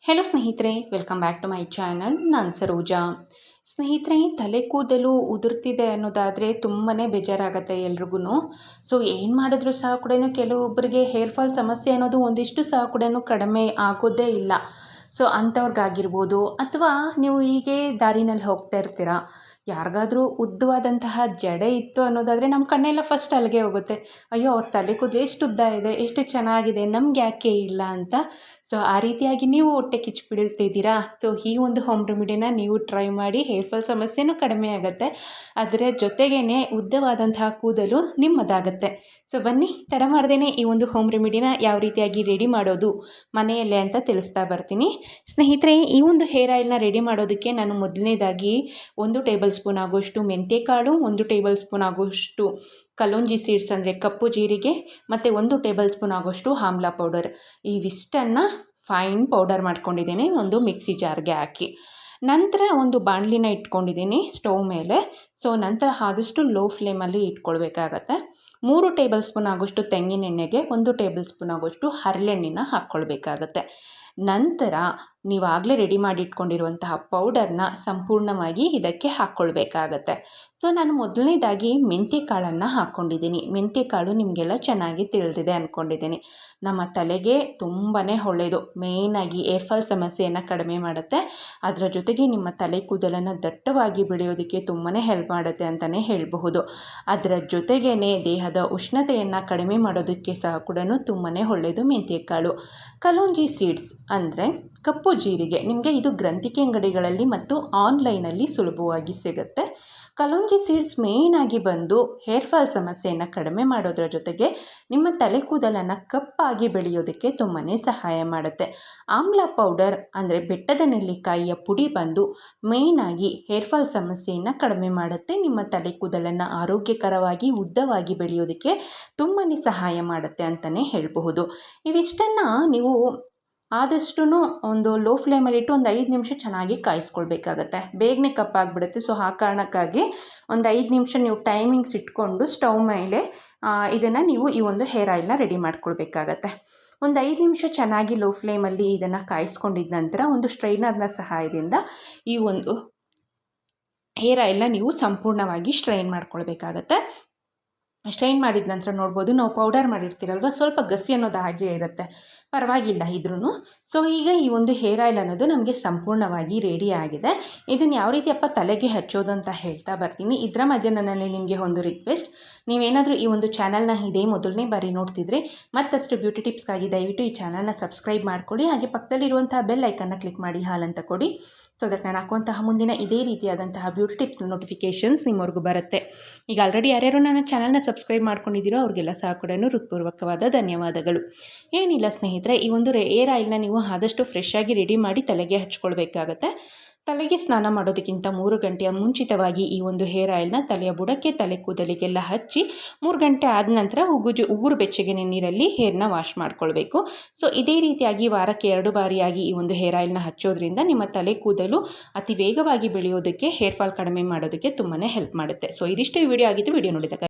Hello ಸ್ನೇಹಿತರೆ, welcome back to my channel. ನಾನು ಸರೋಜಾ. ಸ್ನೇಹಿತರೆ, ತಲೆ ಕೂದಲು ಉದುರ್ತಿದೆ ಅನ್ನೋದಾದರೆ ತುಂಬಾ ಬೇಜಾರಾಗುತ್ತೆ ಎಲ್ರಿಗೂ. ಸೊ ಏನು ಮಾಡಿದ್ರೂ ಸಹ ಕೂಡ ಕೆಲವೊಬ್ಬರಿಗೆ ಹೇರ್ ಫಾಲ್ ಸಮಸ್ಯೆ ಅನ್ನೋದು ಒಂದಿಷ್ಟು ಸಹ ಕೂಡ ಕಡಿಮೆ ಆಗೋದೇ ಇಲ್ಲ. ಸೊ ಅಂಥವ್ರಿಗಾಗಿರ್ಬೋದು, ಅಥವಾ ನೀವು ಹೀಗೆ ದಾರಿನಲ್ಲಿ ಹೋಗ್ತಾ ಇರ್ತೀರಾ, ಯಾರಿಗಾದ್ರೂ ಉದ್ದವಾದಂತಹ ಜಡೆ ಇತ್ತು ಅನ್ನೋದಾದರೆ ನಮ್ಮ ಕಣ್ಣೆಲ್ಲ ಫಸ್ಟ್ ಅಲ್ಲಿಗೆ ಹೋಗುತ್ತೆ. ಅಯ್ಯೋ, ಅವ್ರ ತಲೆ ಕೂದಲು ಎಷ್ಟು ಉದ್ದ ಇದೆ, ಎಷ್ಟು ಚೆನ್ನಾಗಿದೆ, ನಮ್ಗೆ ಯಾಕೆ ಇಲ್ಲ ಅಂತ. ಸೊ ಆ ರೀತಿಯಾಗಿ ನೀವು ಹೊಟ್ಟೆ ಕಿಚ್ಚು ಬೀಳ್ತಿದ್ದೀರಾ. ಸೊ ಈ ಒಂದು ಹೋಮ್ ರೆಮಿಡಿನ ನೀವು ಟ್ರೈ ಮಾಡಿ, ಹೇರ್ ಫಾಲ್ ಸಮಸ್ಯೆನೂ ಕಡಿಮೆ ಆಗುತ್ತೆ, ಅದರ ಜೊತೆಗೇ ಉದ್ದವಾದಂತಹ ಕೂದಲು ನಿಮ್ಮದಾಗುತ್ತೆ. ಸೊ ಬನ್ನಿ, ತಡ ಮಾಡ್ದೇ ಈ ಒಂದು ಹೋಮ್ ರೆಮಿಡಿನ ಯಾವ ರೀತಿಯಾಗಿ ರೆಡಿ ಮಾಡೋದು ಮನೆಯಲ್ಲೇ ಅಂತ ತಿಳಿಸ್ತಾ ಬರ್ತೀನಿ. ಸ್ನೇಹಿತರೆ, ಈ ಒಂದು ಹೇರ್ ಆಯಿಲ್ನ ರೆಡಿ ಮಾಡೋದಕ್ಕೆ ನಾನು ಮೊದಲನೇದಾಗಿ 1 ಟೇಬಲ್ ಸ್ಪೂನ್ ಆಗೋಷ್ಟು ಮೆಂತ್ಯಕಾಳು, 1 ಟೇಬಲ್ ಸ್ಪೂನ್ ಆಗೋಷ್ಟು ಕಲೋಂಜಿ ಸೀಡ್ಸ್ ಅಂದರೆ ಕಪ್ಪು ಜೀರಿಗೆ, ಮತ್ತು 1 ಟೇಬಲ್ ಸ್ಪೂನ್ ಆಗೋಷ್ಟು ಆಮ್ಲ ಪೌಡರ್, ಇವಿಷ್ಟನ್ನು ಫೈನ್ ಪೌಡರ್ ಮಾಡ್ಕೊಂಡಿದ್ದೀನಿ ಒಂದು ಮಿಕ್ಸಿ ಜಾರ್ಗೆ ಹಾಕಿ. ನಂತರ ಒಂದು ಬಾಣಲಿನ ಇಟ್ಕೊಂಡಿದ್ದೀನಿ ಸ್ಟವ್ ಮೇಲೆ. ಸೊ ನಂತರ ಆದಷ್ಟು ಲೋ ಫ್ಲೇಮಲ್ಲಿ ಇಟ್ಕೊಳ್ಬೇಕಾಗತ್ತೆ. 3 ಟೇಬಲ್ ಸ್ಪೂನ್ ಆಗೋಷ್ಟು ತೆಂಗಿನ ಎಣ್ಣೆಗೆ 1 ಟೇಬಲ್ ಸ್ಪೂನ್ ಆಗೋಷ್ಟು ಹರಳೆಣ್ಣೆನ ಹಾಕ್ಕೊಳ್ಬೇಕಾಗತ್ತೆ. ನಂತರ ನೀವಾಗಲೇ ರೆಡಿ ಮಾಡಿಟ್ಕೊಂಡಿರುವಂತಹ ಪೌಡರ್ನ ಸಂಪೂರ್ಣವಾಗಿ ಇದಕ್ಕೆ ಹಾಕ್ಕೊಳ್ಬೇಕಾಗತ್ತೆ. ಸೊ ನಾನು ಮೊದಲನೇದಾಗಿ ಮೆಂತ್ಯಕಾಳನ್ನು ಹಾಕ್ಕೊಂಡಿದ್ದೀನಿ. ಮೆಂತ್ಯಕಾಳು ನಿಮಗೆಲ್ಲ ಚೆನ್ನಾಗಿ ತಿಳಿದಿದೆ ಅಂದ್ಕೊಂಡಿದ್ದೀನಿ. ನಮ್ಮ ತಲೆಗೆ ತುಂಬಾ ಒಳ್ಳೆಯದು. ಮೇಯ್ನಾಗಿ ಏರ್ ಫಾಲ್ ಸಮಸ್ಯೆಯನ್ನು ಕಡಿಮೆ ಮಾಡುತ್ತೆ, ಅದರ ಜೊತೆಗೆ ನಿಮ್ಮ ತಲೆ ಕೂದಲನ್ನು ದಟ್ಟವಾಗಿ ಬೆಳೆಯೋದಕ್ಕೆ ತುಂಬಾ ಹೆಲ್ಪ್ ಮಾಡುತ್ತೆ ಅಂತಲೇ ಹೇಳಬಹುದು. ಅದರ ಜೊತೆಗೇ ದೇಹದ ಉಷ್ಣತೆಯನ್ನು ಕಡಿಮೆ ಮಾಡೋದಕ್ಕೆ ಸಹ ಕೂಡ ತುಂಬಾ ಒಳ್ಳೆಯದು ಮೆಂತ್ಯಕಾಳು. ಕಲೋಂಜಿ ಸೀಡ್ಸ್ ಅಂದರೆ ಕಪ್ಪು ಜೀರಿಗೆ, ನಿಮಗೆ ಇದು ಗ್ರಂಥಿಕೆ ಅಂಗಡಿಗಳಲ್ಲಿ ಮತ್ತು ಆನ್ಲೈನಲ್ಲಿ ಸುಲಭವಾಗಿ ಸಿಗುತ್ತೆ. ಕಲೋಂಜಿ ಸೀಡ್ಸ್ ಮೇಯ್ನಾಗಿ ಬಂದು ಹೇರ್ ಫಾಲ್ ಸಮಸ್ಯೆಯನ್ನು ಕಡಿಮೆ ಮಾಡೋದ್ರ ಜೊತೆಗೆ ನಿಮ್ಮ ತಲೆ ಕೂದಲನ್ನು ಕಪ್ಪಾಗಿ ಬೆಳೆಯೋದಕ್ಕೆ ತುಂಬಾ ಸಹಾಯ ಮಾಡುತ್ತೆ. ಆಮ್ಲ ಪೌಡರ್ ಅಂದರೆ ಬೆಟ್ಟದ ನೆಲ್ಲಿಕಾಯಿಯ ಪುಡಿ ಬಂದು ಮೇಯ್ನಾಗಿ ಹೇರ್ ಫಾಲ್ ಸಮಸ್ಯೆಯನ್ನು ಕಡಿಮೆ ಮಾಡುತ್ತೆ, ನಿಮ್ಮ ತಲೆ ಕೂದಲನ್ನು ಆರೋಗ್ಯಕರವಾಗಿ ಉದ್ದವಾಗಿ ಬೆಳೆಯೋದಕ್ಕೆ ತುಂಬಾ ಸಹಾಯ ಮಾಡುತ್ತೆ ಅಂತಲೇ ಹೇಳಬಹುದು. ಇವಿಷ್ಟನ್ನು ನೀವು ಆದಷ್ಟು ಒಂದು ಲೋ ಫ್ಲೇಮಲ್ಲಿಟ್ಟು ಒಂದು 5 ನಿಮಿಷ ಚೆನ್ನಾಗಿ ಕಾಯಿಸ್ಕೊಳ್ಬೇಕಾಗತ್ತೆ. ಬೇಗನೆ ಕಪ್ಪಾಗಿಬಿಡುತ್ತೆ. ಸೊ ಆ ಕಾರಣಕ್ಕಾಗಿ ಒಂದು 5 ನಿಮಿಷ ನೀವು ಟೈಮಿಂಗ್ಸ್ ಇಟ್ಕೊಂಡು ಸ್ಟವ್ ಮೇಲೆ ಇದನ್ನು ನೀವು ಈ ಒಂದು ಹೇರ್ ಆಯಿಲ್ನ ರೆಡಿ ಮಾಡ್ಕೊಳ್ಬೇಕಾಗತ್ತೆ. ಒಂದು 5 ನಿಮಿಷ ಚೆನ್ನಾಗಿ ಲೋ ಫ್ಲೇಮಲ್ಲಿ ಇದನ್ನು ಕಾಯಿಸ್ಕೊಂಡಿದ್ದ ನಂತರ ಒಂದು ಸ್ಟ್ರೈನರ್ನ ಸಹಾಯದಿಂದ ಈ ಒಂದು ಹೇರ್ ಆಯಿಲ್ನ ನೀವು ಸಂಪೂರ್ಣವಾಗಿ ಸ್ಟ್ರೈನ್ ಮಾಡ್ಕೊಳ್ಬೇಕಾಗತ್ತೆ. ಸ್ಟ್ರೈನ್ ಮಾಡಿದ ನಂತರ ನೋಡ್ಬೋದು, ನಾವು ಪೌಡರ್ ಮಾಡಿರ್ತೀರಲ್ವ, ಸ್ವಲ್ಪ ಗಸಿ ಅನ್ನೋದು ಹಾಗೆ ಇರುತ್ತೆ, ಪರವಾಗಿಲ್ಲ ಇದ್ರೂ. ಸೊ ಈಗ ಈ ಒಂದು ಹೇರ್ ಆಯಿಲ್ ಅನ್ನೋದು ನಮಗೆ ಸಂಪೂರ್ಣವಾಗಿ ರೆಡಿ ಆಗಿದೆ. ಇದನ್ನು ಯಾವ ರೀತಿಯಪ್ಪ ತಲೆಗೆ ಹಚ್ಚೋದು ಅಂತ ಹೇಳ್ತಾ ಬರ್ತೀನಿ. ಇದರ ಮಧ್ಯದಲ್ಲಿ ನಿಮಗೆ ಒಂದು ರಿಕ್ವೆಸ್ಟ್, ನೀವೇನಾದರೂ ಈ ಒಂದು ಚಾನಲ್ನ ಇದೇ ಮೊದಲನೇ ಬಾರಿ ನೋಡ್ತಿದ್ರೆ ಮತ್ತಷ್ಟು ಬ್ಯೂಟಿ ಟಿಪ್ಸ್ಗಾಗಿ ದಯವಿಟ್ಟು ಈ ಚಾನಲ್ನ ಸಬ್ಸ್ಕ್ರೈಬ್ ಮಾಡ್ಕೊಳ್ಳಿ. ಹಾಗೆ ಪಕ್ಕದಲ್ಲಿರುವಂತಹ ಬೆಲ್ ಐಕನ್ನ ಕ್ಲಿಕ್ ಮಾಡಿ ಹಾಲ್ ಅಂತ ಕೊಡಿ. ಸೊ ದಟ್ ನಾನು ಹಾಕುವಂತಹ ಮುಂದಿನ ಇದೇ ರೀತಿಯಾದಂತಹ ಬ್ಯೂಟಿ ಟಿಪ್ಸ್ನ ನೋಟಿಫಿಕೇಷನ್ಸ್ ನಿಮ್ಮವರೆಗೂ ಬರುತ್ತೆ. ಈಗ ಆಲ್ರೆಡಿ ಯಾರ್ಯಾರು ನನ್ನ ಚಾನಲ್ನ ಸಬ್ಸ್ಕ್ರೈಬ್ ಮಾಡ್ಕೊಂಡಿದ್ದೀರೋ ಅವ್ರಿಗೆಲ್ಲ ಸಹ ಕೂಡ ಹೃತ್ಪೂರ್ವಕವಾದ ಧನ್ಯವಾದಗಳು. ಏನಿಲ್ಲ ಸ್ನೇಹಿತರೆ, ಈ ಒಂದು ಏರ್ ಆಯಿಲ್ನ ನೀವು ಆದಷ್ಟು ಫ್ರೆಶ್ ಆಗಿ ರೆಡಿ ಮಾಡಿ ತಲೆಗೆ ಹಚ್ಕೊಳ್ಬೇಕಾಗತ್ತೆ. ತಲೆಗೆ ಸ್ನಾನ ಮಾಡೋದಕ್ಕಿಂತ 3 ಗಂಟೆಯ ಮುಂಚಿತವಾಗಿ ಈ ಒಂದು ಹೇರ್ ಆಯಿಲ್ನ ತಲೆಯ ಬುಡಕ್ಕೆ, ತಲೆ ಕೂದಲಿಗೆಲ್ಲ ಹಚ್ಚಿ 3 ಗಂಟೆ ಆದ ನಂತರ ಉಗುರು ಬೆಚ್ಚಗಿನ ನೀರಲ್ಲಿ ಹೇರ್ನ ವಾಶ್ ಮಾಡ್ಕೊಳ್ಬೇಕು. ಸೊ ಇದೇ ರೀತಿಯಾಗಿ ವಾರಕ್ಕೆ 2 ಬಾರಿಯಾಗಿ ಈ ಒಂದು ಹೇರ್ ಆಯಿಲ್ನ ಹಚ್ಚೋದ್ರಿಂದ ನಿಮ್ಮ ತಲೆ ಕೂದಲು ಅತಿ ವೇಗವಾಗಿ ಬೆಳೆಯೋದಕ್ಕೆ, ಹೇರ್ ಫಾಲ್ ಕಡಿಮೆ ಮಾಡೋದಕ್ಕೆ ತುಂಬಾ ಹೆಲ್ಪ್ ಮಾಡುತ್ತೆ. ಸೊ ಇದಿಷ್ಟು ಈ ವಿಡಿಯೋ ಆಗಿತ್ತು. ವಿಡಿಯೋ ನೋಡಿದಾಗ